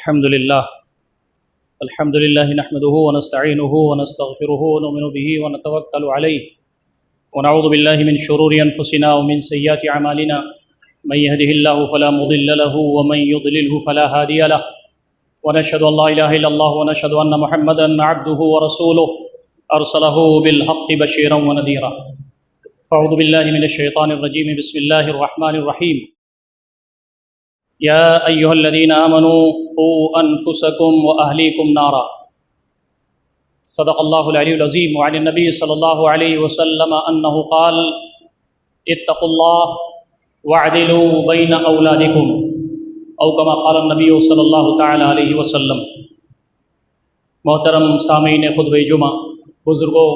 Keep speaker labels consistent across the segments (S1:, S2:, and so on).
S1: الحمد لله نحمده ونستعينه ونستغفره ونؤمن به ونتوكل عليه ونعوذ بالله من شرور أنفسنا ومن سيئات أعمالنا من يهده الله فلا مضل له ومن يضلله فلا هادي له ونشهد أن لا إله إلا الله ونشهد أن محمدا عبده ورسوله أرسله بالحق بشيرا ونذيرا. أعوذ بالله من الشيطان الرجيم. بسم الله الرحمن الرحيم. يا أيها الذين آمنوا قوا أنفسكم وأهليكم نارا. صدق الله العلي العظيم. وعن النبي صلى الله عليه وسلم أنه قال اتقوا الله واعدلوا بين أولادكم أو كما قال النبي صلی اللہ تعالی علیہ وسلم. محترم سامعین خطبہ جمعہ، بزرگوں،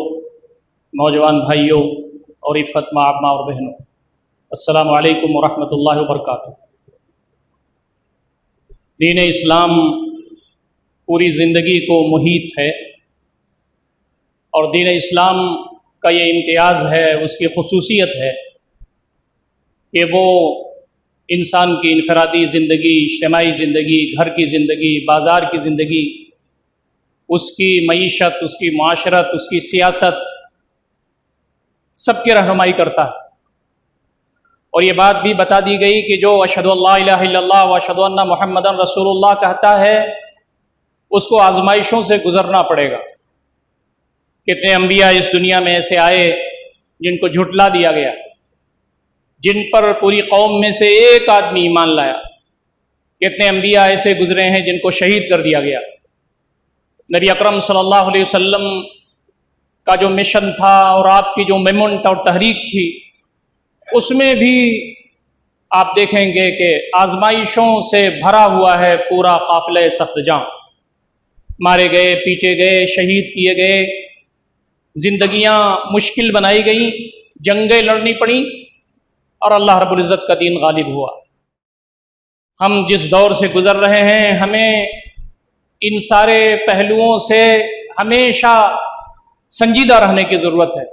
S1: نوجوان بھائیوں اور عفت ماں اور بہنوں، السلام علیکم ورحمۃ اللہ وبرکاتہ. دین اسلام پوری زندگی کو محیط ہے، اور دین اسلام کا یہ امتیاز ہے، اس کی خصوصیت ہے کہ وہ انسان کی انفرادی زندگی، اجتماعی زندگی، گھر کی زندگی، بازار کی زندگی، اس کی معیشت، اس کی معاشرت، اس کی سیاست، سب کی رہنمائی کرتا ہے. اور یہ بات بھی بتا دی گئی کہ جو اشہد ان لا الہ الا اللہ و اشہد ان محمدن رسول اللہ کہتا ہے، اس کو آزمائشوں سے گزرنا پڑے گا. کتنے انبیاء اس دنیا میں ایسے آئے جن کو جھٹلا دیا گیا، جن پر پوری قوم میں سے ایک آدمی ایمان لایا. کتنے انبیاء ایسے گزرے ہیں جن کو شہید کر دیا گیا. نبی اکرم صلی اللہ علیہ وسلم کا جو مشن تھا اور آپ کی جو مومنٹ اور تحریک تھی، اس میں بھی آپ دیکھیں گے کہ آزمائشوں سے بھرا ہوا ہے پورا قافلہ سخت جاں. مارے گئے، پیٹے گئے، شہید کیے گئے، زندگیاں مشکل بنائی گئیں، جنگیں لڑنی پڑیں، اور اللہ رب العزت کا دین غالب ہوا. ہم جس دور سے گزر رہے ہیں، ہمیں ان سارے پہلوؤں سے ہمیشہ سنجیدہ رہنے کی ضرورت ہے.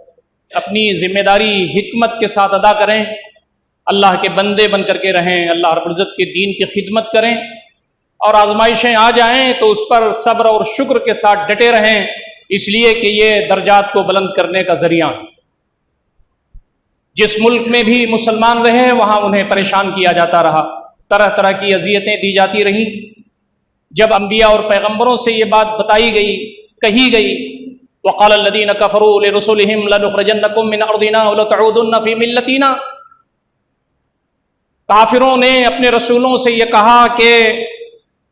S1: اپنی ذمہ داری حکمت کے ساتھ ادا کریں، اللہ کے بندے بن کر کے رہیں، اللہ رب العزت کے دین کی خدمت کریں، اور آزمائشیں آ جائیں تو اس پر صبر اور شکر کے ساتھ ڈٹے رہیں، اس لیے کہ یہ درجات کو بلند کرنے کا ذریعہ. جس ملک میں بھی مسلمان رہے وہاں انہیں پریشان کیا جاتا رہا، طرح طرح کی اذیتیں دی جاتی رہیں. جب انبیاء اور پیغمبروں سے یہ بات بتائی گئی، کہی گئی، وقال الذين كفروا لرسلهم لنخرجنكم من ارضنا ولتعودن في ملتنا، کافروں نے اپنے رسولوں سے یہ کہا کہ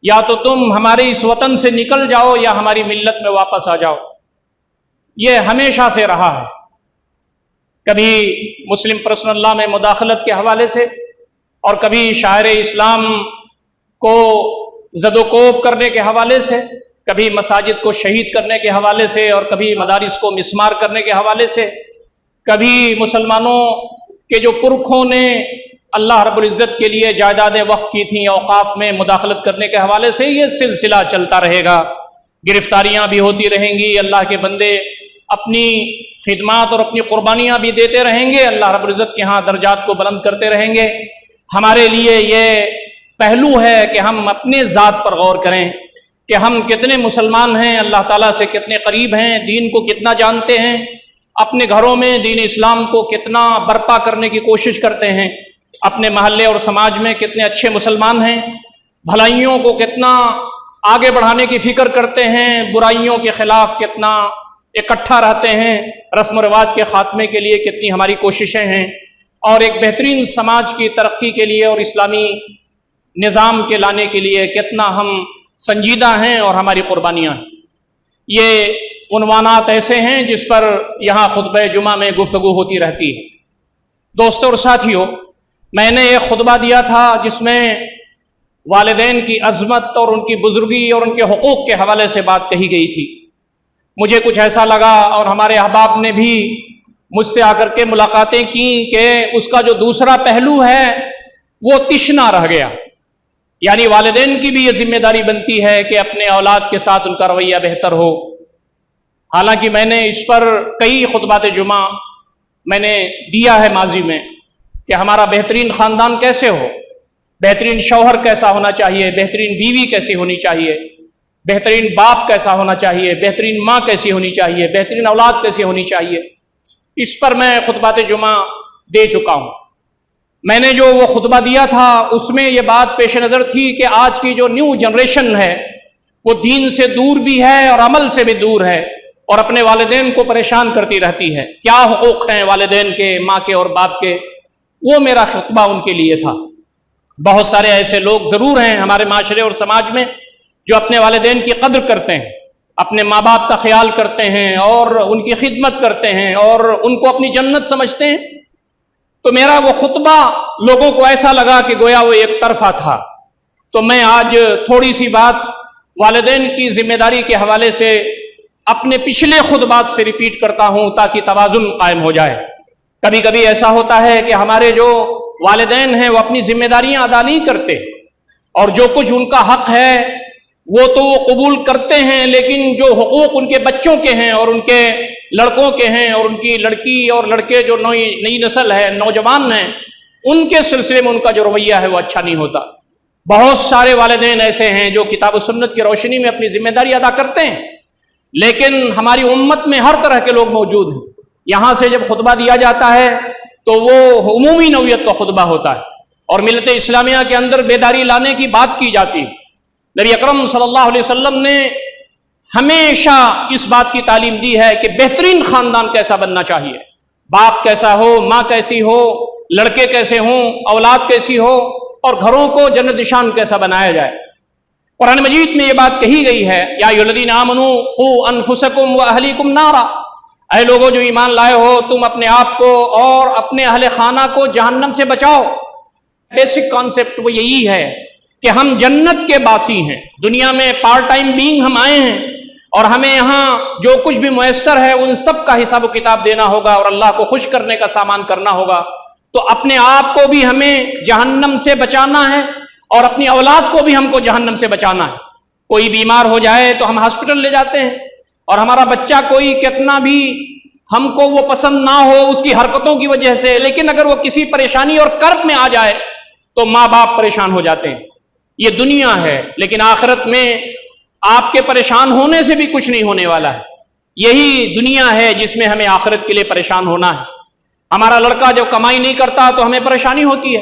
S1: یا تو تم ہمارے اس وطن سے نکل جاؤ یا ہماری ملت میں واپس آ جاؤ. یہ ہمیشہ سے رہا ہے، کبھی مسلم پرسنل لاء میں مداخلت کے حوالے سے، اور کبھی شاعر اسلام کو زد و کوب کرنے کے حوالے سے، کبھی مساجد کو شہید کرنے کے حوالے سے، اور کبھی مدارس کو مسمار کرنے کے حوالے سے، کبھی مسلمانوں کے جو پرکھوں نے اللہ رب العزت کے لیے جائیدادیں وقف کی تھیں اوقاف میں مداخلت کرنے کے حوالے سے. یہ سلسلہ چلتا رہے گا، گرفتاریاں بھی ہوتی رہیں گی، اللہ کے بندے اپنی خدمات اور اپنی قربانیاں بھی دیتے رہیں گے، اللہ رب العزت کے ہاں درجات کو بلند کرتے رہیں گے. ہمارے لیے یہ پہلو ہے کہ ہم اپنے ذات پر غور کریں کہ ہم کتنے مسلمان ہیں، اللہ تعالیٰ سے کتنے قریب ہیں، دین کو کتنا جانتے ہیں، اپنے گھروں میں دین اسلام کو کتنا برپا کرنے کی کوشش کرتے ہیں، اپنے محلے اور سماج میں کتنے اچھے مسلمان ہیں، بھلائیوں کو کتنا آگے بڑھانے کی فکر کرتے ہیں، برائیوں کے خلاف کتنا اکٹھا رہتے ہیں، رسم و رواج کے خاتمے کے لیے کتنی ہماری کوششیں ہیں، اور ایک بہترین سماج کی ترقی کے لیے اور اسلامی نظام کے لانے کے لیے کتنا ہم سنجیدہ ہیں اور ہماری قربانیاں ہیں. یہ عنوانات ایسے ہیں جس پر یہاں خطبہ جمعہ میں گفتگو ہوتی رہتی ہے. دوستوں اور ساتھیوں، میں نے ایک خطبہ دیا تھا جس میں والدین کی عظمت اور ان کی بزرگی اور ان کے حقوق کے حوالے سے بات کہی گئی تھی. مجھے کچھ ایسا لگا، اور ہمارے احباب نے بھی مجھ سے آ کر کے ملاقاتیں کی، کہ اس کا جو دوسرا پہلو ہے وہ تشنا رہ گیا. یعنی والدین کی بھی یہ ذمہ داری بنتی ہے کہ اپنے اولاد کے ساتھ ان کا رویہ بہتر ہو. حالانکہ میں نے اس پر کئی خطبات جمعہ میں نے دیا ہے ماضی میں کہ ہمارا بہترین خاندان کیسے ہو. بہترین شوہر کیسا ہونا چاہیے، بہترین بیوی کیسی ہونی چاہیے، بہترین باپ کیسا ہونا چاہیے، بہترین ماں کیسی ہونی چاہیے، بہترین اولاد کیسی ہونی چاہیے، اس پر میں خطبات جمعہ دے چکا ہوں۔ میں نے جو وہ خطبہ دیا تھا اس میں یہ بات پیش نظر تھی کہ آج کی جو نیو جنریشن ہے وہ دین سے دور بھی ہے اور عمل سے بھی دور ہے، اور اپنے والدین کو پریشان کرتی رہتی ہے۔ کیا حقوق ہیں والدین کے، ماں کے اور باپ کے، وہ میرا خطبہ ان کے لیے تھا۔ بہت سارے ایسے لوگ ضرور ہیں ہمارے معاشرے اور سماج میں جو اپنے والدین کی قدر کرتے ہیں، اپنے ماں باپ کا خیال کرتے ہیں اور ان کی خدمت کرتے ہیں اور ان کو اپنی جنت سمجھتے ہیں۔ تو میرا وہ خطبہ لوگوں کو ایسا لگا کہ گویا وہ ایک طرفہ تھا۔ تو میں آج تھوڑی سی بات والدین کی ذمہ داری کے حوالے سے اپنے پچھلے خطبات سے ریپیٹ کرتا ہوں تاکہ توازن قائم ہو جائے۔ کبھی کبھی ایسا ہوتا ہے کہ ہمارے جو والدین ہیں وہ اپنی ذمہ داریاں ادا نہیں کرتے، اور جو کچھ ان کا حق ہے وہ تو وہ قبول کرتے ہیں، لیکن جو حقوق ان کے بچوں کے ہیں اور ان کے لڑکوں کے ہیں اور ان کی لڑکی اور لڑکے جو نئی نسل ہے، نوجوان ہیں، ان کے سلسلے میں ان کا جو رویہ ہے وہ اچھا نہیں ہوتا۔ بہت سارے والدین ایسے ہیں جو کتاب و سنت کی روشنی میں اپنی ذمہ داری ادا کرتے ہیں، لیکن ہماری امت میں ہر طرح کے لوگ موجود ہیں۔ یہاں سے جب خطبہ دیا جاتا ہے تو وہ عمومی نوعیت کا خطبہ ہوتا ہے، اور ملت اسلامیہ کے اندر بیداری لانے کی بات کی جاتی ہے۔ نبی اکرم صلی اللہ علیہ وسلم نے ہمیشہ اس بات کی تعلیم دی ہے کہ بہترین خاندان کیسا بننا چاہیے، باپ کیسا ہو، ماں کیسی ہو، لڑکے کیسے ہوں، اولاد کیسی ہو، اور گھروں کو جنت نشان کیسا بنایا جائے۔ قرآن مجید میں یہ بات کہی گئی ہے، یا ایھا الذین آمنوا قوا انفسکم واہلیکم نارا، اے لوگوں جو ایمان لائے ہو، تم اپنے آپ کو اور اپنے اہل خانہ کو جہنم سے بچاؤ۔ بیسک کانسیپٹ وہ یہی ہے کہ ہم جنت کے باسی ہیں، دنیا میں پارٹ ٹائم بینگ ہم آئے ہیں، اور ہمیں یہاں جو کچھ بھی میسر ہے ان سب کا حساب و کتاب دینا ہوگا اور اللہ کو خوش کرنے کا سامان کرنا ہوگا۔ تو اپنے آپ کو بھی ہمیں جہنم سے بچانا ہے اور اپنی اولاد کو بھی ہم کو جہنم سے بچانا ہے۔ کوئی بیمار ہو جائے تو ہم ہاسپٹل لے جاتے ہیں، اور ہمارا بچہ کوئی کتنا بھی ہم کو وہ پسند نہ ہو اس کی حرکتوں کی وجہ سے، لیکن اگر وہ کسی پریشانی اور کرب میں آ جائے تو ماں باپ پریشان ہو جاتے ہیں۔ یہ دنیا ہے، لیکن آخرت میں آپ کے پریشان ہونے سے بھی کچھ نہیں ہونے والا ہے۔ یہی دنیا ہے جس میں ہمیں آخرت کے لیے پریشان ہونا ہے۔ ہمارا لڑکا جب کمائی نہیں کرتا تو ہمیں پریشانی ہوتی ہے،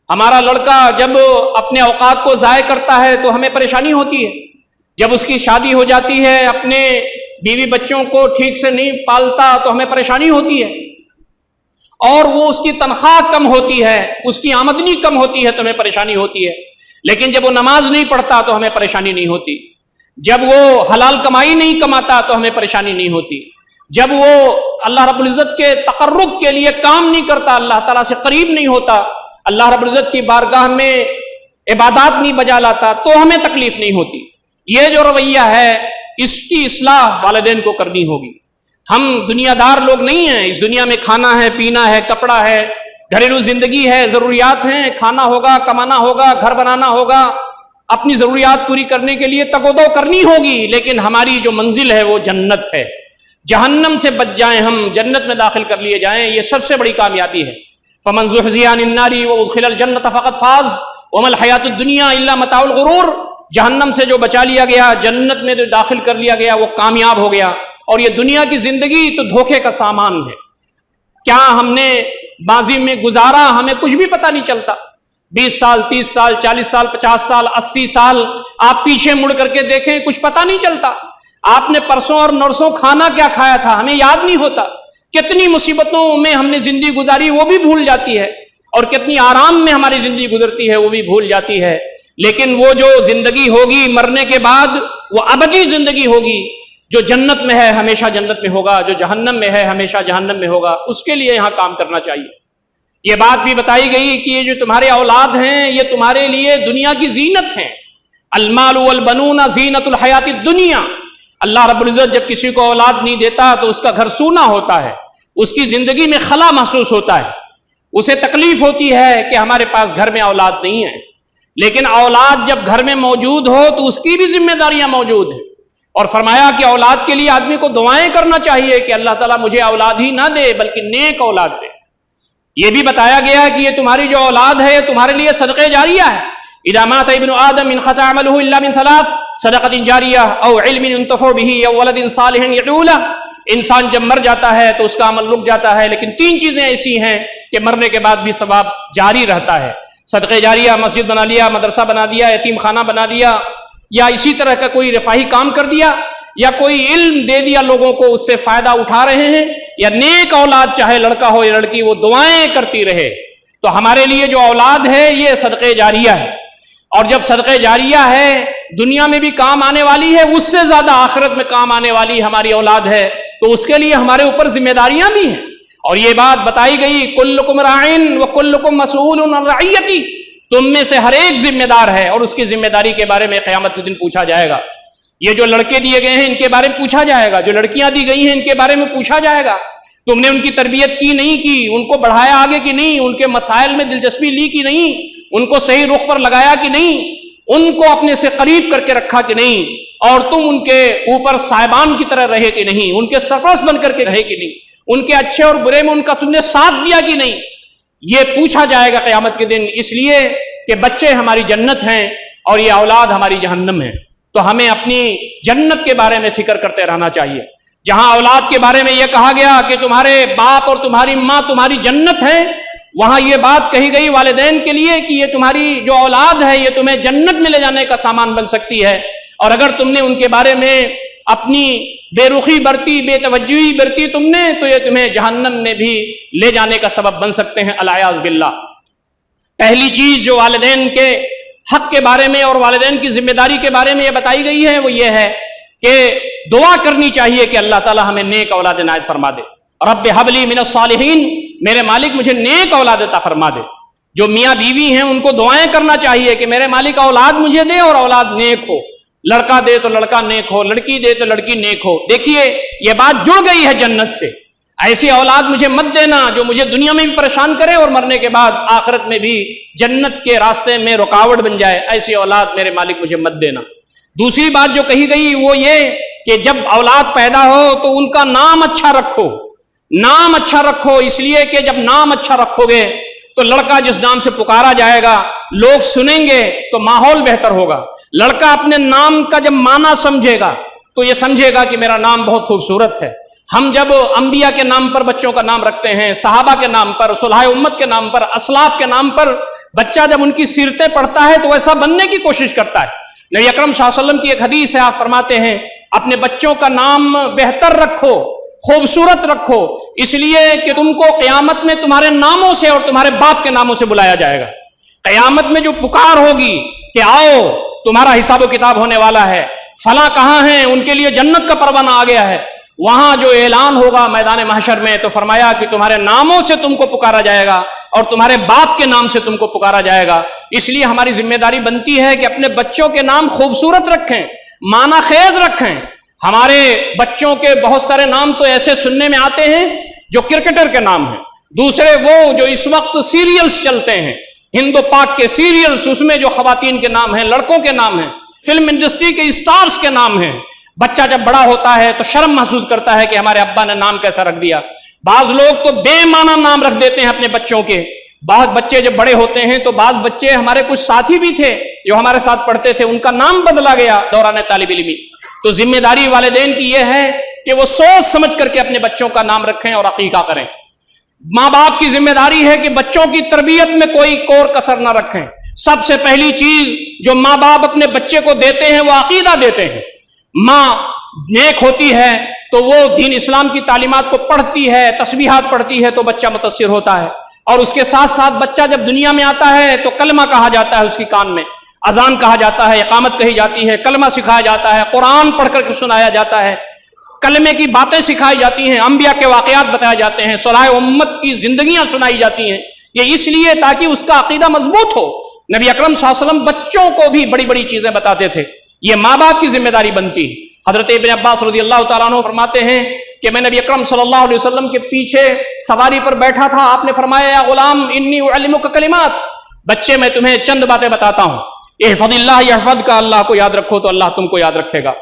S1: ہمارا لڑکا جب اپنے اوقات کو ضائع کرتا ہے تو ہمیں پریشانی ہوتی ہے، جب اس کی شادی ہو جاتی ہے اپنے بیوی بچوں کو ٹھیک سے نہیں پالتا تو ہمیں پریشانی ہوتی ہے، اور وہ اس کی تنخواہ کم ہوتی ہے، اس کی آمدنی کم ہوتی ہے تو ہمیں پریشانی ہوتی ہے۔ لیکن جب وہ نماز نہیں پڑھتا تو ہمیں پریشانی نہیں ہوتی، جب وہ حلال کمائی نہیں کماتا تو ہمیں پریشانی نہیں ہوتی، جب وہ اللہ رب العزت کے تقرب کے لیے کام نہیں کرتا، اللہ تعالیٰ سے قریب نہیں ہوتا، اللہ رب العزت کی بارگاہ میں عبادات نہیں بجا لاتا تو ہمیں تکلیف نہیں ہوتی۔ یہ جو رویہ ہے اس کی اصلاح والدین کو کرنی ہوگی۔ ہم دنیا دار لوگ نہیں ہیں، اس دنیا میں کھانا ہے، پینا ہے، کپڑا ہے، گھریلو زندگی ہے، ضروریات ہیں، کھانا ہوگا، کمانا ہوگا، گھر بنانا ہوگا، اپنی ضروریات پوری کرنے کے لیے تگ و دو کرنی ہوگی، لیکن ہماری جو منزل ہے وہ جنت ہے۔ جہنم سے بچ جائیں، ہم جنت میں داخل کر لیے جائیں، یہ سب سے بڑی کامیابی ہے۔ فمن زحزح عن النار وادخل الجنة فقد فاز وما الحیاۃ الدنیا الا متاع الغرور۔ جہنم سے جو بچا لیا گیا، جنت میں جو داخل کر لیا گیا، وہ کامیاب ہو گیا، اور یہ دنیا کی زندگی تو دھوکے کا سامان ہے۔ کیا ہم نے ماضی میں گزارا ہمیں کچھ بھی پتہ نہیں چلتا۔ 20 سال، 30 سال، 40 سال، 50 سال، 80 سال آپ پیچھے مڑ کر کے دیکھیں، کچھ پتہ نہیں چلتا۔ آپ نے پرسوں اور نرسوں کھانا کیا کھایا تھا ہمیں یاد نہیں ہوتا، کتنی مصیبتوں میں ہم نے زندگی گزاری وہ بھی بھول جاتی ہے، اور کتنی آرام میں ہماری زندگی گزرتی ہے وہ بھی بھول جاتی ہے۔ لیکن وہ جو زندگی ہوگی مرنے کے بعد، وہ ابدی زندگی ہوگی، جو جنت میں ہے ہمیشہ جنت میں ہوگا، جو جہنم میں ہے ہمیشہ جہنم میں ہوگا۔ اس کے لیے یہاں کام کرنا چاہیے۔ یہ بات بھی بتائی گئی کہ یہ جو تمہارے اولاد ہیں یہ تمہارے لیے دنیا کی زینت ہیں۔ المال والبنون زینت الحیات الدنیا۔ اللہ رب العزت جب کسی کو اولاد نہیں دیتا تو اس کا گھر سونا ہوتا ہے، اس کی زندگی میں خلا محسوس ہوتا ہے، اسے تکلیف ہوتی ہے کہ ہمارے پاس گھر میں اولاد نہیں ہے۔ لیکن اولاد جب گھر میں موجود ہو تو اس کی بھی ذمہ داریاں موجود ہیں، اور فرمایا کہ اولاد کے لیے آدمی کو دعائیں کرنا چاہیے کہ اللہ تعالیٰ مجھے اولاد ہی نہ دے بلکہ نیک اولاد دے۔ یہ بھی بتایا گیا کہ یہ تمہاری جو اولاد ہے یہ تمہارے لیے صدقہ جاریہ ہے. اذا مات ابن آدم انقطع عمله الا من ثلاث صدقۃ جاریہ او علم ينتفع به او ولد صالح يدعو له. انسان جب مر جاتا ہے تو اس کا عمل رک جاتا ہے، لیکن 3 چیزیں ایسی ہیں کہ مرنے کے بعد بھی ثواب جاری رہتا ہے. صدقہ جاریہ، مسجد بنا لیا، مدرسہ بنا دیا، یتیم خانہ بنا دیا، یا اسی طرح کا کوئی رفاہی کام کر دیا، یا کوئی علم دے دیا لوگوں کو، اس سے فائدہ اٹھا رہے ہیں، یا نیک اولاد چاہے لڑکا ہو یا لڑکی وہ دعائیں کرتی رہے. تو ہمارے لیے جو اولاد ہے یہ صدقہ جاریہ ہے. اور جب صدقہ جاریہ ہے دنیا میں بھی کام آنے والی ہے، اس سے زیادہ آخرت میں کام آنے والی ہماری اولاد ہے، تو اس کے لیے ہمارے اوپر ذمہ داریاں بھی ہیں. اور یہ بات بتائی گئی کلکم راعٍ وکلکم مسئول عن رعیتی، تم میں سے ہر ایک ذمہ دار ہے اور اس کی ذمہ داری کے بارے میں قیامت کے دن پوچھا جائے گا. یہ جو لڑکے دیے گئے ہیں ان کے بارے میں پوچھا جائے گا، جو لڑکیاں دی گئی ہیں ان کے بارے میں پوچھا جائے گا. تم نے ان کی تربیت کی نہیں کی، ان کو بڑھایا آگے کی نہیں، ان کے مسائل میں دلچسپی لی کی نہیں، ان کو صحیح رخ پر لگایا کہ نہیں، ان کو اپنے سے قریب کر کے رکھا کہ نہیں، اور تم ان کے اوپر صاحبان کی طرح رہے کہ نہیں، ان کے سرپرست بن کر کے رہے کہ نہیں، ان کے اچھے اور برے میں ان کا تم نے ساتھ دیا کہ نہیں. یہ پوچھا جائے گا قیامت کے دن، اس لیے کہ بچے ہماری جنت ہیں اور یہ اولاد ہماری جہنم ہے. تو ہمیں اپنی جنت کے بارے میں فکر کرتے رہنا چاہیے. جہاں اولاد کے بارے میں یہ کہا گیا کہ تمہارے باپ اور تمہاری ماں تمہاری جنت ہے، وہاں یہ بات کہی گئی والدین کے لیے کہ یہ تمہاری جو اولاد ہے یہ تمہیں جنت میں لے جانے کا سامان بن سکتی ہے، اور اگر تم نے ان کے بارے میں اپنی بے رخی برتی، بے توجہی برتی تم نے، تو یہ تمہیں جہنم میں بھی لے جانے کا سبب بن سکتے ہیں العیاذ باللہ. پہلی چیز جو والدین کے حق کے بارے میں اور والدین کی ذمہ داری کے بارے میں یہ بتائی گئی ہے وہ یہ ہے کہ دعا کرنی چاہیے کہ اللہ تعالی ہمیں نیک اولاد عنایت فرما دے. رب حب لی من الصالحین، میرے مالک مجھے نیک اولاد عطا فرما دے. جو میاں بیوی ہیں ان کو دعائیں کرنا چاہیے کہ میرے مالک اولاد مجھے دے اور اولاد نیک ہو. لڑکا دے تو لڑکا نیک ہو، لڑکی دے تو لڑکی نیک ہو. دیکھیے یہ بات جڑ گئی ہے جنت سے. ایسی اولاد مجھے مت دینا جو مجھے دنیا میں بھی پریشان کرے اور مرنے کے بعد آخرت میں بھی جنت کے راستے میں رکاوٹ بن جائے. ایسی اولاد میرے مالک مجھے مت دینا. دوسری بات جو کہی گئی وہ یہ کہ جب اولاد پیدا ہو تو ان کا نام اچھا رکھو. نام اچھا رکھو اس لیے کہ جب نام اچھا رکھو گے تو لڑکا جس نام سے پکارا جائے گا لوگ سنیں گے تو ماحول بہتر ہوگا. لڑکا اپنے نام کا جب معنی سمجھے گا تو یہ سمجھے گا کہ میرا نام بہت خوبصورت ہے. ہم جب انبیاء کے نام پر بچوں کا نام رکھتے ہیں، صحابہ کے نام پر، صلحاء امت کے نام پر، اسلاف کے نام پر، بچہ جب ان کی سیرتیں پڑھتا ہے تو ویسا بننے کی کوشش کرتا ہے. نبی اکرم صلی اللہ علیہ وسلم کی ایک حدیث ہے، آپ فرماتے ہیں اپنے بچوں کا نام بہتر رکھو، خوبصورت رکھو، اس لیے کہ تم کو قیامت میں تمہارے ناموں سے اور تمہارے باپ کے ناموں سے بلایا جائے گا. قیامت میں جو پکار ہوگی کہ آؤ تمہارا حساب و کتاب ہونے والا ہے، فلاں کہاں ہیں، ان کے لیے جنت کا پروانہ آ گیا ہے، وہاں جو اعلان ہوگا میدان محشر میں تو فرمایا کہ تمہارے ناموں سے تم کو پکارا جائے گا اور تمہارے باپ کے نام سے تم کو پکارا جائے گا. اس لیے ہماری ذمہ داری بنتی ہے کہ اپنے بچوں کے نام خوبصورت رکھیں، معنی خیز رکھیں. ہمارے بچوں کے بہت سارے نام تو ایسے سننے میں آتے ہیں جو کرکٹر کے نام ہیں، دوسرے وہ جو اس وقت سیریلز چلتے ہیں، ہند و پاک کے سیریلز، اس میں جو خواتین کے نام ہیں، لڑکوں کے نام ہیں، فلم انڈسٹری کے اسٹارز کے نام ہیں. بچہ جب بڑا ہوتا ہے تو شرم محسوس کرتا ہے کہ ہمارے ابا نے نام کیسا رکھ دیا. بعض لوگ تو بے معنی نام رکھ دیتے ہیں اپنے بچوں کے. بعض بچے جب بڑے ہوتے ہیں تو بعض بچے، ہمارے کچھ ساتھی بھی تھے جو ہمارے ساتھ پڑھتے تھے، ان کا نام بدلا گیا دوران طالب علمی. تو ذمہ داری والدین کی یہ ہے کہ وہ سوچ سمجھ کر کے اپنے بچوں کا نام رکھیں اور عقیقہ کریں. ماں باپ کی ذمہ داری ہے کہ بچوں کی تربیت میں کوئی کور کسر نہ رکھیں. سب سے پہلی چیز جو ماں باپ اپنے بچے کو دیتے ہیں وہ عقیدہ دیتے ہیں. ماں نیک ہوتی ہے تو وہ دین اسلام کی تعلیمات کو پڑھتی ہے، تسبیحات پڑھتی ہے تو بچہ متاثر ہوتا ہے، اور اس کے ساتھ ساتھ بچہ جب دنیا میں آتا ہے تو کلمہ کہا جاتا ہے، اس کی کان میں اذان کہا جاتا ہے، اقامت کہی جاتی ہے، کلمہ سکھایا جاتا ہے، قرآن پڑھ کر کے سنایا جاتا ہے، کلمے کی باتیں سکھائی جاتی ہیں، انبیاء کے واقعات بتائے جاتے ہیں، صلحاء امت کی زندگیاں سنائی جاتی ہیں. یہ اس لیے تاکہ اس کا عقیدہ مضبوط ہو. نبی اکرم صلی اللہ علیہ وسلم بچوں کو بھی بڑی بڑی چیزیں بتاتے تھے. یہ ماں باپ کی ذمہ داری بنتی ہے. حضرت ابن عباس رضی اللہ تعالیٰ عنہ فرماتے ہیں کہ میں نبی اکرم صلی اللہ علیہ وسلم کے پیچھے سواری پر بیٹھا تھا. آپ نے فرمایا یا غلام انی اعلمک کلمات، بچے میں تمہیں چند باتیں بتاتا ہوں. احفظ اللہ یحفظک، اللہ کو یاد رکھو تو اللہ تم کو یاد رکھے گا.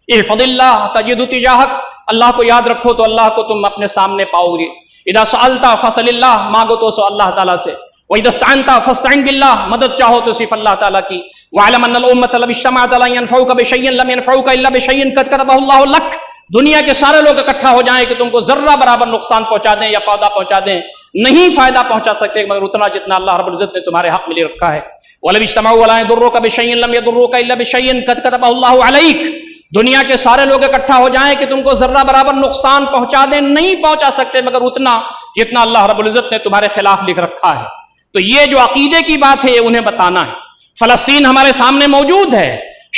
S1: احفظ اللہ تجد تجاہک، اللہ کو یاد رکھو تو اللہ کو تم اپنے سامنے پاؤ گے. اذا سألت فسأل اللہ، مانگو تو سو اللہ تعالیٰ سے. وَإِذَا اسْتَعَنْتَ فَاسْتَعِنْ بِاللَّهِ، مدد چاہو تو صرف اللہ تعالیٰ کی. وَاعْلَمْ أَنَّ الْأُمَّةَ لَوِ اجْتَمَعَتْ عَلَىٰ أَن يَنفَعُوكَ بِشَيْءٍ لَمْ يَنفَعُوكَ إِلَّا بِشَيْءٍ قَدْ كَتَبَهُ اللَّهُ لَكَ. دنیا کے سارے لوگ اکٹھا ہو جائیں کہ تم کو ذرہ برابر نقصان پہنچا دیں یا فائدہ پہنچا دیں، نہیں فائدہ پہنچا سکتے مگر اتنا جتنا اللہ رب العزت نے تمہارے حق میں لے رکھا ہے. وَلَوِ اجْتَمَعُوا عَلَىٰ أَن يَضُرُّوكَ بِشَيْءٍ لَمْ يَضُرُّوكَ إِلَّا بِشَيْءٍ قَدْ كَتَبَهُ اللَّهُ عَلَيْكَ. دنیا کے سارے لوگ اکٹھا ہو جائیں کہ تم کو ذرہ برابر نقصان پہنچا دیں، نہیں پہنچا سکتے مگر اتنا جتنا اللہ رب العزت نے تمہارے خلاف لکھ رکھا ہے. تو یہ جو عقیدے کی بات ہے یہ انہیں بتانا ہے. فلسطین ہمارے سامنے موجود ہے،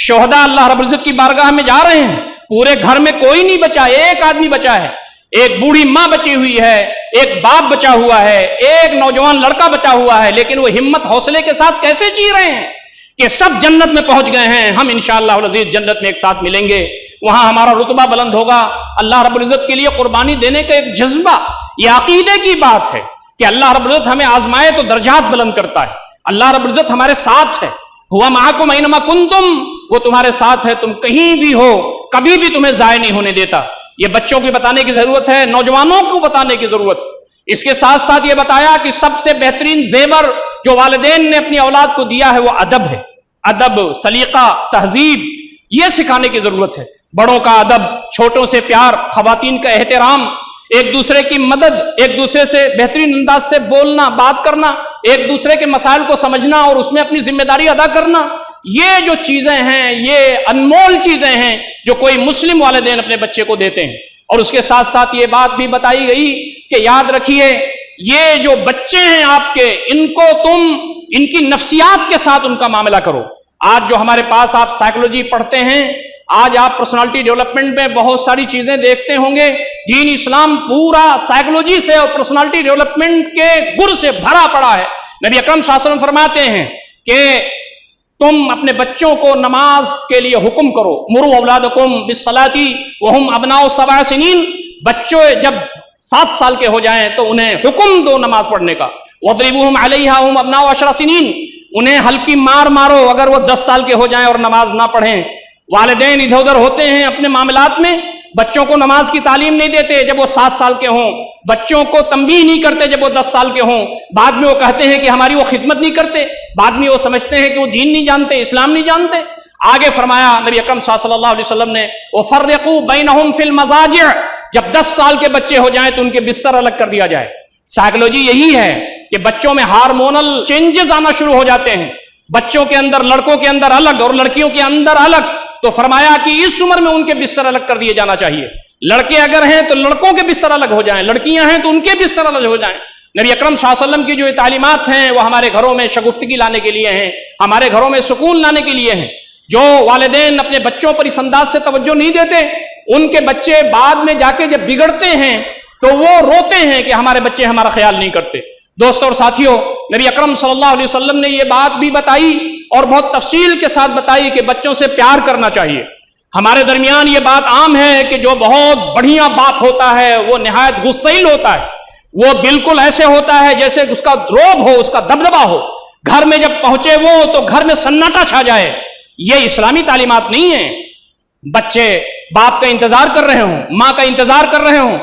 S1: شہداء اللہ رب العزت کی بارگاہ میں جا رہے ہیں، پورے گھر میں کوئی نہیں بچا، ایک آدمی بچا ہے، ایک بوڑھی ماں بچی ہوئی ہے، ایک باپ بچا ہوا ہے، ایک نوجوان لڑکا بچا ہوا ہے، لیکن وہ ہمت حوصلے کے ساتھ کیسے جی رہے ہیں کہ سب جنت میں پہنچ گئے ہیں، ہم انشاءاللہ العزیز جنت میں ایک ساتھ ملیں گے، وہاں ہمارا رتبہ بلند ہوگا. اللہ رب العزت کے لیے قربانی دینے کا ایک جذبہ، یہ عقیدے کی بات ہے کہ اللہ رب العزت ہمیں آزمائے تو درجات بلند کرتا ہے. اللہ رب العزت ہمارے ساتھ ہے. ہوا معکم اینما کنتم، وہ تمہارے ساتھ ہے، تم کہیں بھی ہو کبھی بھی تمہیں ضائع نہیں ہونے دیتا. یہ بچوں کو بتانے کی ضرورت ہے، نوجوانوں کو بتانے کی ضرورت ہے. اس کے ساتھ ساتھ یہ بتایا کہ سب سے بہترین زیور جو والدین نے اپنی اولاد کو دیا ہے وہ ادب ہے. ادب، سلیقہ، تہذیب، یہ سکھانے کی ضرورت ہے. بڑوں کا ادب، چھوٹوں سے پیار، خواتین کا احترام، ایک دوسرے کی مدد، ایک دوسرے سے بہترین انداز سے بولنا، بات کرنا، ایک دوسرے کے مسائل کو سمجھنا اور اس میں اپنی ذمہ داری ادا کرنا، یہ جو چیزیں ہیں یہ انمول چیزیں ہیں جو کوئی مسلم والدین اپنے بچے کو دیتے ہیں. اور اس کے ساتھ ساتھ یہ بات بھی بتائی گئی کہ یاد رکھیے یہ جو بچے ہیں آپ کے، ان کو تم ان کی نفسیات کے ساتھ ان کا معاملہ کرو. آج جو ہمارے پاس آپ سائیکولوجی پڑھتے ہیں، آج آپ پرسنالٹی ڈیولپمنٹ میں بہت ساری چیزیں دیکھتے ہوں گے. دین اسلام پورا سائیکولوجی سے اور پرسنالٹی ڈیولپمنٹ کے گر سے بھرا پڑا ہے. نبی اکرم صلی اللہ علیہ وسلم فرماتے ہیں کہ تم اپنے بچوں کو نماز کے لیے حکم کرو. مروا اولادکم بالصلاۃ وہم ابناء 7 سنین. بچوں جب 7 سال کے ہو جائیں تو انہیں حکم دو نماز پڑھنے کا. واضربوہم علیہا وہم ابناء 10 سنین. انہیں ہلکی مار مارو اگر وہ 10 سال کے ہو جائیں اور نماز نہ پڑھیں. والدین ادھر ادھر ہوتے ہیں اپنے معاملات میں، بچوں کو نماز کی تعلیم نہیں دیتے جب وہ 7 سال کے ہوں، بچوں کو تنبیہ نہیں کرتے جب وہ 10 سال کے ہوں. بعد میں وہ کہتے ہیں کہ ہماری وہ خدمت نہیں کرتے، بعد میں وہ سمجھتے ہیں کہ وہ دین نہیں جانتے، اسلام نہیں جانتے. آگے فرمایا نبی اکرم صلی اللہ علیہ وسلم نے وَفَرِّقُوا بَيْنَهُمْ فِي الْمَضَاجِعِ. جب 10 سال کے بچے ہو جائیں تو ان کے بستر الگ کر دیا جائے. سائیکولوجی یہی ہے کہ بچوں میں ہارمونل چینجز آنا شروع ہو جاتے ہیں. بچوں کے اندر، لڑکوں کے اندر الگ اور لڑکیوں کے اندر الگ. تو فرمایا کہ اس عمر میں ان کے بستر الگ کر دیے جانا چاہیے. لڑکے اگر ہیں تو لڑکوں کے بستر الگ ہو جائیں، لڑکیاں ہیں تو ان کے بستر الگ ہو جائیں. نبی اکرم صلی اللہ علیہ وسلم کی جو تعلیمات ہیں وہ ہمارے گھروں میں شگفتگی لانے کے لیے ہیں، ہمارے گھروں میں سکون لانے کے لیے ہیں. جو والدین اپنے بچوں پر اس انداز سے توجہ نہیں دیتے، ان کے بچے بعد میں جا کے جب بگڑتے ہیں تو وہ روتے ہیں کہ ہمارے بچے ہمارا خیال نہیں کرتے. دوستوں اور ساتھیوں، نبی اکرم صلی اللہ علیہ وسلم نے یہ بات بھی بتائی اور بہت تفصیل کے ساتھ بتائی کہ بچوں سے پیار کرنا چاہیے. ہمارے درمیان یہ بات عام ہے کہ جو بہت بڑھیا باپ ہوتا ہے وہ نہایت غصیل ہوتا ہے. وہ بالکل ایسے ہوتا ہے جیسے اس کا روب ہو، اس کا دبدبہ ہو. گھر میں جب پہنچے وہ تو گھر میں سناٹا چھا جائے. یہ اسلامی تعلیمات نہیں ہیں. بچے باپ کا انتظار کر رہے ہوں، ماں کا انتظار کر رہے ہوں.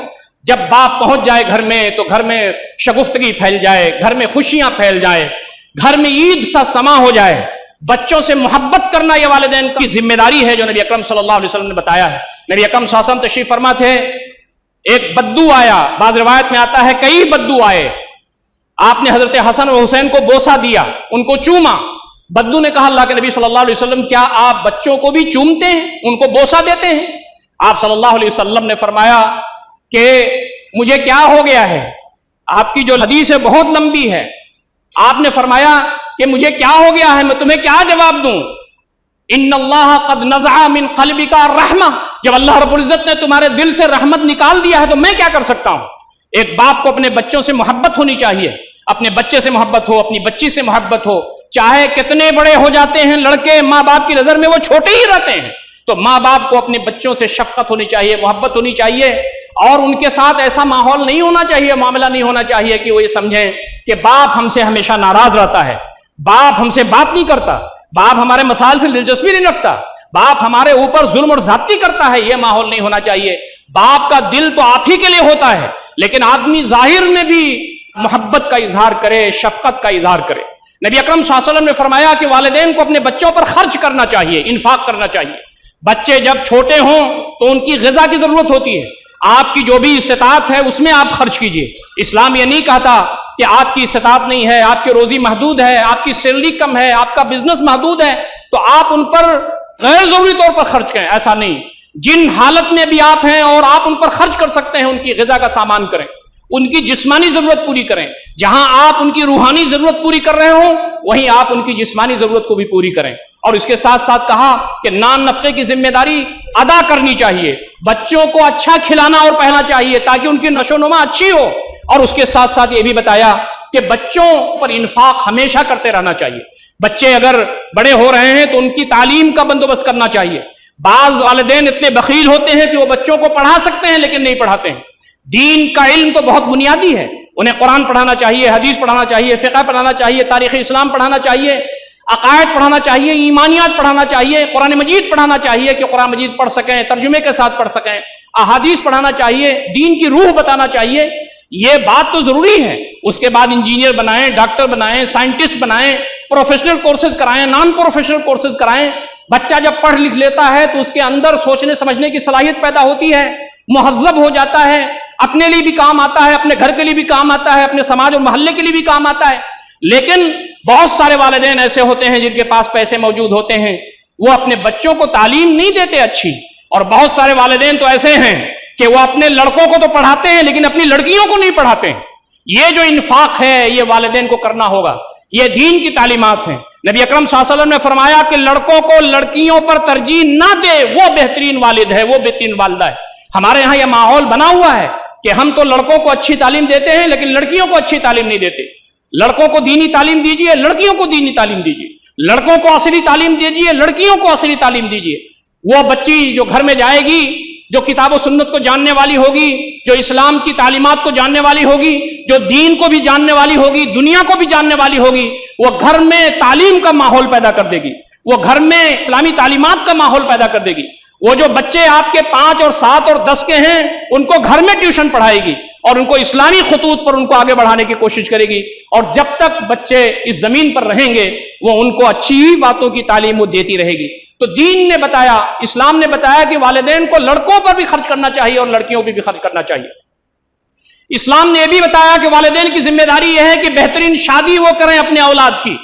S1: جب باپ پہنچ جائے گھر میں تو گھر میں شگفتگی پھیل جائے، گھر میں خوشیاں پھیل جائے، گھر میں عید سا سما ہو جائے. بچوں سے محبت کرنا یہ والدین کی ذمہ داری ہے جو نبی اکرم صلی اللہ علیہ وسلم نے بتایا ہے. نبی اکرم صلی اللہ علیہ وسلم تشریف فرما تھے، ایک بدو آیا. بعض روایت میں آتا ہے کئی بدو آئے. آپ نے حضرت حسن و حسین کو بوسہ دیا، ان کو چوما. بدو نے کہا اللہ کے نبی صلی اللہ علیہ وسلم کیا آپ بچوں کو بھی چومتے ہیں، ان کو بوسہ دیتے ہیں؟ آپ صلی اللہ علیہ وسلم نے فرمایا کہ مجھے کیا ہو گیا ہے. آپ کی جو حدیث ہے بہت لمبی ہے. آپ نے فرمایا کہ مجھے کیا ہو گیا ہے، میں تمہیں کیا جواب دوں. ان اللہ قد نزع من قلبک الرحمہ. جب اللہ رب العزت نے تمہارے دل سے رحمت نکال دیا ہے تو میں کیا کر سکتا ہوں. ایک باپ کو اپنے بچوں سے محبت ہونی چاہیے. اپنے بچے سے محبت ہو، اپنی بچی سے محبت ہو. چاہے کتنے بڑے ہو جاتے ہیں لڑکے، ماں باپ کی نظر میں وہ چھوٹے ہی رہتے ہیں. تو ماں باپ کو اپنے بچوں سے شفقت ہونی چاہیے، محبت ہونی چاہیے. اور ان کے ساتھ ایسا ماحول نہیں ہونا چاہیے، معاملہ نہیں ہونا چاہیے کہ وہ یہ سمجھیں کہ باپ ہم سے ہمیشہ ناراض رہتا ہے، باپ ہم سے بات نہیں کرتا، باپ ہمارے مسائل سے دلچسپی نہیں رکھتا، باپ ہمارے اوپر ظلم اور زیادتی کرتا ہے، یہ ماحول نہیں ہونا چاہیے۔ باپ کا دل تو آپ ہی کے لیے ہوتا ہے، لیکن آدمی ظاہر میں بھی محبت کا اظہار کرے، شفقت کا اظہار کرے۔ نبی اکرم صلی اللہ علیہ وسلم نے فرمایا کہ والدین کو اپنے بچوں پر خرچ کرنا چاہیے، انفاق کرنا چاہیے۔ بچے جب چھوٹے ہوں تو ان کی غذا کی ضرورت ہوتی ہے، آپ کی جو بھی استطاعت ہے اس میں آپ خرچ کیجئے۔ اسلام یہ نہیں کہتا کہ آپ کی استطاعت نہیں ہے، آپ کی روزی محدود ہے، آپ کی سیلری کم ہے، آپ کا بزنس محدود ہے تو آپ ان پر غیر ضروری طور پر خرچ کریں، ایسا نہیں۔ جن حالت میں بھی آپ ہیں اور آپ ان پر خرچ کر سکتے ہیں، ان کی غذا کا سامان کریں، ان کی جسمانی ضرورت پوری کریں۔ جہاں آپ ان کی روحانی ضرورت پوری کر رہے ہوں وہیں آپ ان کی جسمانی ضرورت کو بھی پوری کریں۔ اور اس کے ساتھ ساتھ کہا کہ نان نفقے کی ذمہ داری ادا کرنی چاہیے، بچوں کو اچھا کھلانا اور پہنا چاہیے تاکہ ان کی نشو و نما اچھی ہو۔ اور اس کے ساتھ ساتھ یہ بھی بتایا کہ بچوں پر انفاق ہمیشہ کرتے رہنا چاہیے۔ بچے اگر بڑے ہو رہے ہیں تو ان کی تعلیم کا بندوبست کرنا چاہیے۔ بعض والدین اتنے بخیل ہوتے ہیں کہ وہ بچوں کو پڑھا سکتے ہیں لیکن نہیں پڑھاتے ہیں۔ دین کا علم تو بہت بنیادی ہے، انہیں قرآن پڑھانا چاہیے، حدیث پڑھانا چاہیے، فقہ پڑھانا چاہیے، تاریخ اسلام پڑھانا چاہیے، عقائد پڑھانا چاہیے، ایمانیات پڑھانا چاہیے، قرآن مجید پڑھانا چاہیے کہ قرآن مجید پڑھ سکیں، ترجمے کے ساتھ پڑھ سکیں، احادیث پڑھانا چاہیے، دین کی روح بتانا چاہیے۔ یہ بات تو ضروری ہے۔ اس کے بعد انجینئر بنائیں، ڈاکٹر بنائیں، سائنٹسٹ بنائیں، پروفیشنل کورسز کرائیں، نان پروفیشنل کورسز کرائیں۔ بچہ جب پڑھ لکھ لیتا ہے تو اس کے اندر سوچنے سمجھنے کی صلاحیت پیدا ہوتی ہے، مہذب ہو جاتا ہے، اپنے لیے بھی کام آتا ہے، اپنے گھر کے لیے بھی کام آتا ہے، اپنے سماج اور محلے کے لیے بھی کام آتا ہے۔ لیکن بہت سارے والدین ایسے ہوتے ہیں جن کے پاس پیسے موجود ہوتے ہیں، وہ اپنے بچوں کو تعلیم نہیں دیتے اچھی، اور بہت سارے والدین تو ایسے ہیں کہ وہ اپنے لڑکوں کو تو پڑھاتے ہیں لیکن اپنی لڑکیوں کو نہیں پڑھاتے ہیں۔ یہ جو انفاق ہے یہ والدین کو کرنا ہوگا، یہ دین کی تعلیمات ہیں۔ نبی اکرم صلی اللہ علیہ وسلم نے فرمایا کہ لڑکوں کو لڑکیوں پر ترجیح نہ دے، وہ بہترین والد ہے، وہ بہترین والدہ ہے۔ ہمارے ہاں یہ ماحول بنا ہوا ہے کہ ہم تو لڑکوں کو اچھی تعلیم دیتے ہیں لیکن لڑکیوں کو اچھی تعلیم نہیں دیتے۔ لڑکوں کو دینی تعلیم دیجیے، لڑکیوں کو دینی تعلیم دیجیے، لڑکوں کو عصری تعلیم دیجیے، لڑکیوں کو عصری تعلیم دیجیے۔ وہ بچی جو گھر میں جائے گی، جو کتاب و سنت کو جاننے والی ہوگی، جو اسلام کی تعلیمات کو جاننے والی ہوگی، جو دین کو بھی جاننے والی ہوگی، دنیا کو بھی جاننے والی ہوگی، وہ گھر میں تعلیم کا ماحول پیدا کر دے گی، وہ گھر میں اسلامی تعلیمات کا ماحول پیدا کر دے گی۔ وہ جو بچے آپ کے 5 اور 7 اور 10 کے ہیں ان کو گھر میں ٹیوشن پڑھائے گی اور ان کو اسلامی خطوط پر ان کو آگے بڑھانے کی کوشش کرے گی، اور جب تک بچے اس زمین پر رہیں گے وہ ان کو اچھی باتوں کی تعلیم وہ دیتی رہے گی۔ تو دین نے بتایا، اسلام نے بتایا کہ والدین کو لڑکوں پر بھی خرچ کرنا چاہیے اور لڑکیوں پہ بھی خرچ کرنا چاہیے۔ اسلام نے یہ بھی بتایا کہ والدین کی ذمہ داری یہ ہے کہ بہترین شادی وہ کریں اپنے اولاد کی۔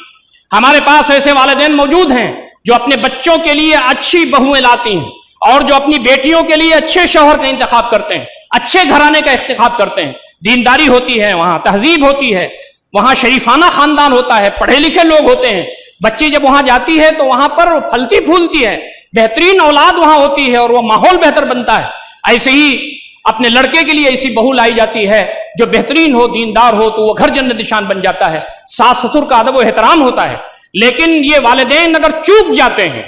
S1: ہمارے پاس ایسے والدین موجود ہیں جو اپنے بچوں کے لیے اچھی بہویں لاتی ہیں اور جو اپنی بیٹیوں کے لیے اچھے شوہر کا انتخاب کرتے ہیں، اچھے گھرانے کا انتخاب کرتے ہیں۔ دینداری ہوتی ہے وہاں، تہذیب ہوتی ہے وہاں، شریفانہ خاندان ہوتا ہے، پڑھے لکھے لوگ ہوتے ہیں۔ بچی جب وہاں جاتی ہے تو وہاں پر پھلتی پھولتی ہے، بہترین اولاد وہاں ہوتی ہے اور وہ ماحول بہتر بنتا ہے۔ ایسے ہی اپنے لڑکے کے لیے ایسی بہو لائی جاتی ہے جو بہترین ہو، دیندار ہو، تو وہ گھر جنت نشان بن جاتا ہے، ساس سسر کا ادب و احترام ہوتا ہے۔ لیکن یہ والدین اگر چوک جاتے ہیں،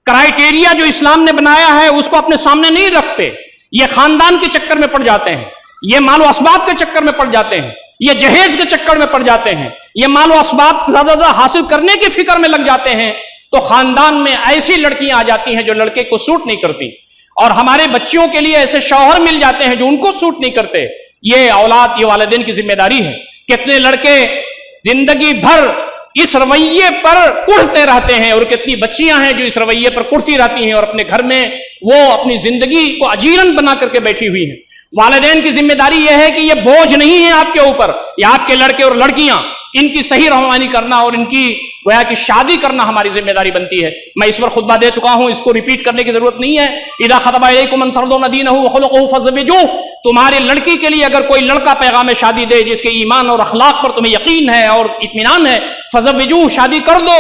S1: کرائیٹیریا جو اسلام نے بنایا ہے اس کو اپنے سامنے نہیں رکھتے، یہ خاندان کے چکر میں پڑ جاتے ہیں، یہ مال و اسباب کے چکر میں پڑ جاتے ہیں، یہ جہیز کے چکر میں پڑ جاتے ہیں، یہ مال و اسباب زیادہ زیادہ حاصل کرنے کی فکر میں لگ جاتے ہیں، تو خاندان میں ایسی لڑکیاں آ جاتی ہیں جو لڑکے کو سوٹ نہیں کرتی، اور ہمارے بچیوں کے لیے ایسے شوہر مل جاتے ہیں جو ان کو سوٹ نہیں کرتے۔ یہ اولاد، یہ والدین کی ذمہ داری ہے۔ کتنے لڑکے زندگی بھر اس رویے پر کڑھتے رہتے ہیں اور کتنی بچیاں ہیں جو اس رویے پر کڑھتی رہتی ہیں اور اپنے گھر میں وہ اپنی زندگی کو اجیرن بنا کر کے بیٹھی ہوئی ہیں۔ والدین کی ذمہ داری یہ ہے کہ یہ بوجھ نہیں ہے آپ کے اوپر، یہ آپ کے لڑکے اور لڑکیاں، ان کی صحیح رہنمائی کرنا اور ان کی گویا کہ شادی کرنا ہماری ذمہ داری بنتی ہے۔ میں اس پر خطبہ دے چکا ہوں، اس کو ریپیٹ کرنے کی ضرورت نہیں ہے۔ اذا خطب الیکم من ترضون دینہ وخلقہ فزوجوہ، تمہاری لڑکی کے لیے اگر کوئی لڑکا پیغام شادی دے جس کے ایمان اور اخلاق پر تمہیں یقین ہے اور اطمینان ہے، فزوجوہ، شادی کر دو۔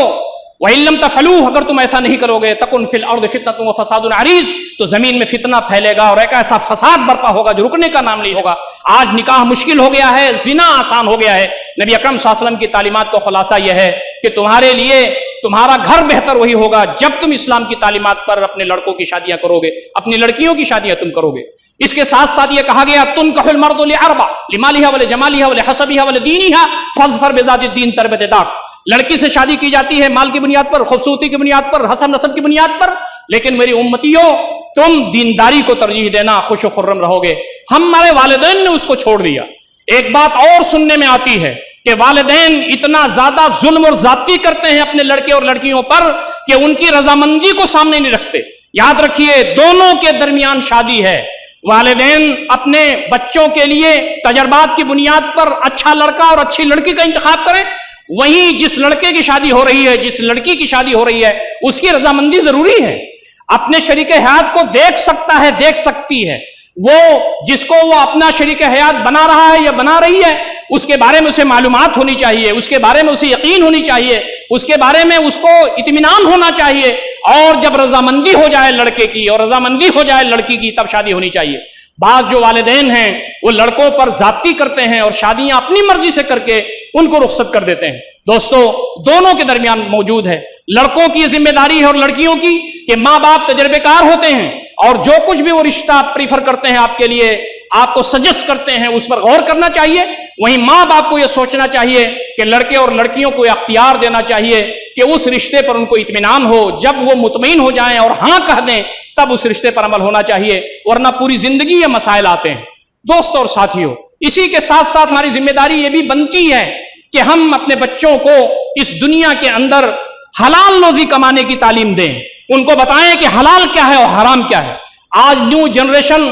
S1: وَإِن لَمْ تَفْعَلُوا، اگر تم ایسا نہیں کرو گے، تَكُنْ فِي الْأَرْضِ فِتْنَةٌ وَفَسَادٌ عَرِيضٌ، تو زمین میں فتنہ پھیلے گا اور ایک ایسا فساد برپا ہوگا جو رکنے کا نام نہیں ہوگا۔ آج نکاح مشکل ہو گیا ہے، زنا آسان ہو گیا ہے۔ نبی اکرم صلی اللہ علیہ وسلم کی تعلیمات کا خلاصہ یہ ہے کہ تمہارے لیے تمہارا گھر بہتر وہی ہوگا جب تم اسلام کی تعلیمات پر اپنے لڑکوں کی شادیاں کرو گے، اپنی لڑکیوں کی شادیاں تم کرو گے۔ اس کے ساتھ ساتھ یہ کہا گیا تنکح المرء لاربع لمالها ولجمالها ولحسبها ولدینها فاظفر بذات الدین تربت یداک۔ لڑکی سے شادی کی جاتی ہے مال کی بنیاد پر، خوبصورتی کی بنیاد پر، حسب نسب کی بنیاد پر، لیکن میری امتیوں تم دینداری کو ترجیح دینا، خوش و خرم رہو گے۔ ہمارے والدین نے اس کو چھوڑ دیا۔ ایک بات اور سننے میں آتی ہے کہ والدین اتنا زیادہ ظلم اور زیادتی کرتے ہیں اپنے لڑکے اور لڑکیوں پر کہ ان کی رضامندی کو سامنے نہیں رکھتے۔ یاد رکھیے دونوں کے درمیان شادی ہے، والدین اپنے بچوں کے لیے تجربات کی بنیاد پر اچھا لڑکا اور اچھی لڑکی کا انتخاب کریں، وہیں جس لڑکے کی شادی ہو رہی ہے، جس لڑکی کی شادی ہو رہی ہے، اس کی رضامندی ضروری ہے۔ اپنے شریک حیات کو دیکھ سکتا ہے، دیکھ سکتی ہے، وہ جس کو وہ اپنا شریک حیات بنا رہا ہے یا بنا رہی ہے، اس کے بارے میں اسے معلومات ہونی چاہیے، اس کے بارے میں اسے یقین ہونی چاہیے، اس کے بارے میں اس کو اطمینان ہونا چاہیے، اور جب رضامندی ہو جائے لڑکے کی اور رضامندی ہو جائے لڑکی کی تب شادی ہونی چاہیے۔ بعض جو والدین ہیں وہ لڑکوں پر زیادتی کرتے ہیں اور شادیاں اپنی مرضی سے کر کے ان کو رخصت کر دیتے ہیں۔ دوستو دونوں کے درمیان موجود ہے، لڑکوں کی ذمہ داری ہے اور لڑکیوں کی کہ ماں باپ تجربے کار ہوتے ہیں اور جو کچھ بھی وہ رشتہ پریفر کرتے ہیں آپ کے لیے، آپ کو سجیسٹ کرتے ہیں، اس پر غور کرنا چاہیے۔ وہیں ماں باپ کو یہ سوچنا چاہیے کہ لڑکے اور لڑکیوں کو اختیار دینا چاہیے کہ اس رشتے پر ان کو اطمینان ہو، جب وہ مطمئن ہو جائیں اور ہاں کہہ دیں تب اس رشتے پر عمل ہونا چاہیے، ورنہ پوری زندگی یہ مسائل آتے ہیں۔ دوستوں اور ساتھیوں، اسی کے ساتھ ساتھ ہماری ذمہ داری یہ بھی بنتی ہے کہ ہم اپنے بچوں کو اس دنیا کے اندر حلال روزی کمانے کی تعلیم دیں، ان کو بتائیں کہ حلال کیا ہے اور حرام کیا ہے۔ آج نیو جنریشن،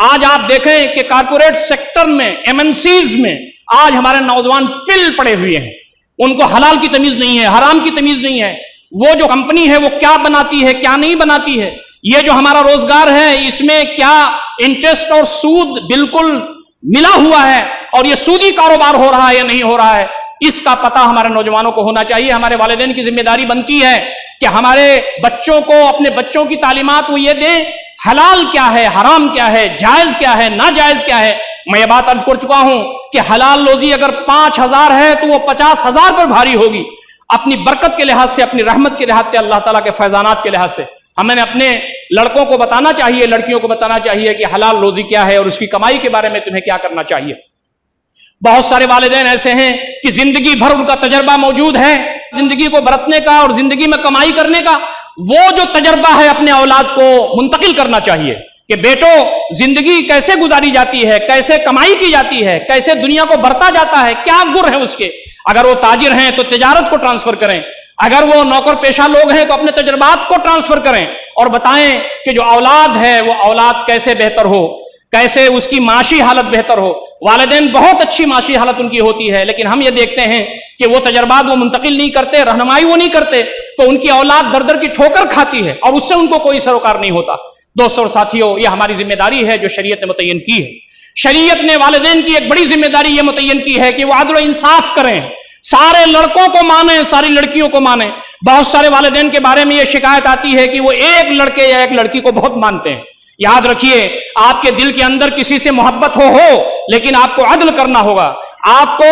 S1: آج آپ دیکھیں کہ کارپوریٹ سیکٹر میں، MNCs میں آج ہمارے نوجوان پل پڑے ہوئے ہیں، ان کو حلال کی تمیز نہیں ہے، حرام کی تمیز نہیں ہے، وہ جو کمپنی ہے وہ کیا بناتی ہے کیا نہیں بناتی ہے، یہ جو ہمارا روزگار ہے اس میں کیا انٹرسٹ اور سود بالکل ملا ہوا ہے اور یہ سودی کاروبار ہو رہا ہے یا نہیں ہو رہا ہے، اس کا پتہ ہمارے نوجوانوں کو ہونا چاہیے۔ ہمارے والدین کی ذمہ داری بنتی ہے کہ ہمارے بچوں کو، اپنے بچوں کی تعلیمات وہ یہ دیں حلال کیا ہے، حرام کیا ہے، جائز کیا ہے، ناجائز کیا ہے۔ میں یہ بات عرض کر چکا ہوں کہ حلال روزی اگر 5,000 ہے تو وہ 50,000 پر بھاری ہوگی، اپنی برکت کے لحاظ سے، اپنی رحمت کے لحاظ سے، اللہ تعالیٰ کے فیضانات کے لحاظ سے۔ ہمیں اپنے لڑکوں کو بتانا چاہیے، لڑکیوں کو بتانا چاہیے کہ حلال روزی کیا ہے اور اس کی کمائی کے بارے میں تمہیں کیا کرنا چاہیے۔ بہت سارے والدین ایسے ہیں کہ زندگی بھر ان کا تجربہ موجود ہے زندگی کو برتنے کا اور زندگی میں کمائی کرنے کا، وہ جو تجربہ ہے اپنے اولاد کو منتقل کرنا چاہیے کہ بیٹو زندگی کیسے گزاری جاتی ہے، کیسے کمائی کی جاتی ہے، کیسے دنیا کو برتا جاتا ہے، کیا گر ہے اس کے۔ اگر وہ تاجر ہیں تو تجارت کو ٹرانسفر کریں، اگر وہ نوکر پیشہ لوگ ہیں تو اپنے تجربات کو ٹرانسفر کریں اور بتائیں کہ جو اولاد ہے وہ اولاد کیسے بہتر ہو، کیسے اس کی معاشی حالت بہتر ہو۔ والدین بہت اچھی معاشی حالت ان کی ہوتی ہے، لیکن ہم یہ دیکھتے ہیں کہ وہ تجربات وہ منتقل نہیں کرتے، رہنمائی وہ نہیں کرتے، تو ان کی اولاد در در کی ٹھوکر کھاتی ہے اور اس سے ان کو کوئی سروکار نہیں ہوتا۔ دوستوں اور ساتھیوں، یہ ہماری ذمہ داری ہے جو شریعت نے متعین کی ہے۔ شریعت نے والدین کی ایک بڑی ذمہ داری یہ متعین کی ہے کہ وہ عدل و انصاف کریں، سارے لڑکوں کو مانیں، ساری لڑکیوں کو مانیں۔ بہت سارے والدین کے بارے میں یہ شکایت آتی ہے کہ وہ ایک لڑکے یا ایک لڑکی کو بہت مانتے ہیں۔ یاد رکھیے آپ کے دل کے اندر کسی سے محبت ہو لیکن آپ کو عدل کرنا ہوگا، آپ کو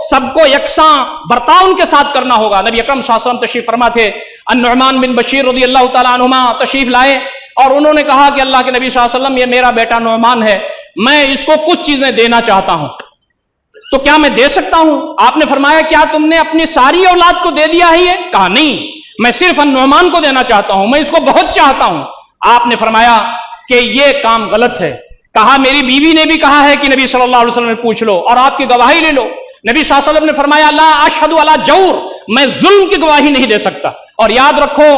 S1: سب کو یکساں برتاؤ ان کے ساتھ کرنا ہوگا۔ نبی اکرم صلی اللہ علیہ وسلم تشریف فرما تھے، النعمان بن بشیر رضی اللہ تعالیٰ عنہما تشریف لائے اور انہوں نے کہا کہ اللہ کے نبی صلی اللہ علیہ وسلم یہ میرا بیٹا نعمان ہے، میں اس کو کچھ چیزیں دینا چاہتا ہوں، تو کیا میں دے سکتا ہوں؟ آپ نے فرمایا کیا تم نے اپنی ساری اولاد کو دے دیا ہے یہ؟ کہا نہیں، میں صرف النعمان کو دینا چاہتا ہوں، میں اس کو بہت چاہتا ہوں۔ آپ نے فرمایا کہ یہ کام غلط ہے۔ کہا میری بیوی نے بھی کہا ہے کہ نبی صلی اللہ علیہ وسلم نے پوچھ لو اور آپ کی گواہی لے لو۔ نبی صلی اللہ علیہ وسلم نے فرمایا لا اشہد علی جور، میں ظلم کی گواہی نہیں دے سکتا۔ اور یاد رکھو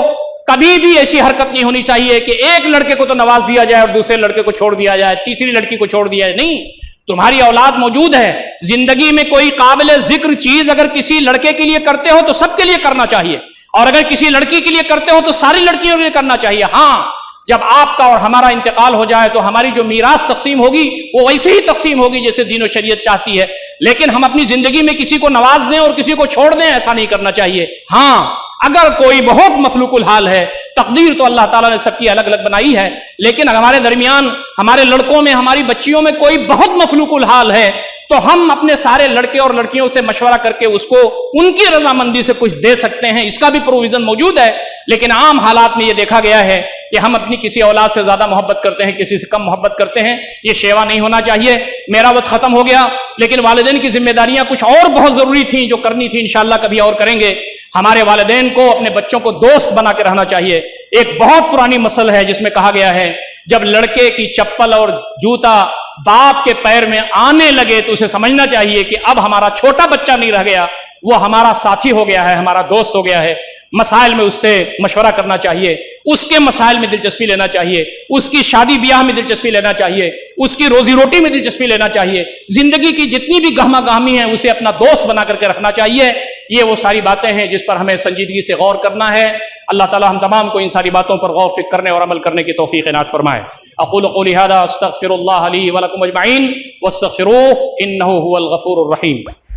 S1: کبھی بھی ایسی حرکت نہیں ہونی چاہیے کہ ایک لڑکے کو تو نواز دیا جائے اور دوسرے لڑکے کو چھوڑ دیا جائے، تیسری لڑکی کو چھوڑ دیا جائے، نہیں۔ تمہاری اولاد موجود ہے، زندگی میں کوئی قابل ذکر چیز اگر کسی لڑکے کے لیے کرتے ہو تو سب کے لیے کرنا چاہیے، اور اگر کسی لڑکی کے لیے کرتے ہو تو ساری لڑکیوں کے لیے کرنا چاہیے۔ ہاں جب آپ کا اور ہمارا انتقال ہو جائے تو ہماری جو میراث تقسیم ہوگی وہ ویسے ہی تقسیم ہوگی جیسے دین و شریعت چاہتی ہے، لیکن ہم اپنی زندگی میں کسی کو نواز دیں اور کسی کو چھوڑ دیں، ایسا نہیں کرنا چاہیے۔ ہاں اگر کوئی بہت مخلوق الحال ہے، تقدیر تو اللہ تعالیٰ نے سب کی الگ الگ بنائی ہے، لیکن ہمارے درمیان، ہمارے لڑکوں میں، ہماری بچیوں میں کوئی بہت مخلوق الحال ہے تو ہم اپنے سارے لڑکے اور لڑکیوں سے مشورہ کر کے اس کو ان کی رضامندی سے کچھ دے سکتے ہیں، اس کا بھی پروویژن موجود ہے۔ لیکن عام حالات میں یہ دیکھا گیا ہے کہ ہم اپنی کسی اولاد سے زیادہ محبت کرتے ہیں، کسی سے کم محبت کرتے ہیں، یہ شیوا نہیں ہونا چاہیے۔ میرا وقت ختم ہو گیا، لیکن والدین کی ذمہ داریاں کچھ اور بہت ضروری تھیں جو کرنی تھیں، انشاءاللہ کبھی اور کریں گے۔ ہمارے والدین کو اپنے بچوں کو دوست بنا کے رہنا چاہیے۔ ایک بہت پرانی مسل ہے جس میں کہا گیا ہے جب لڑکے کی چپل اور جوتا باپ کے پیر میں آنے لگے تو اسے سمجھنا چاہیے کہ اب ہمارا چھوٹا بچہ نہیں رہ گیا، وہ ہمارا ساتھی ہو گیا ہے، ہمارا دوست ہو گیا ہے۔ مسائل میں اس سے مشورہ کرنا چاہیے، اس کے مسائل میں دلچسپی لینا چاہیے، اس کی شادی بیاہ میں دلچسپی لینا چاہیے، اس کی روزی روٹی میں دلچسپی لینا چاہیے، زندگی کی جتنی بھی گہما گہمی ہے اسے اپنا دوست بنا کر کے رکھنا چاہیے۔ یہ وہ ساری باتیں ہیں جس پر ہمیں سنجیدگی سے غور کرنا ہے۔ اللہ تعالی ہم تمام کو ان ساری باتوں پر غور فکر کرنے اور عمل کرنے کی توفیق عنایت فرمائے۔ اقول قولی ھذا استغفر اللہ لی ولکم اجمعین واستغفروہ انہ ھو الغفور الرحیم۔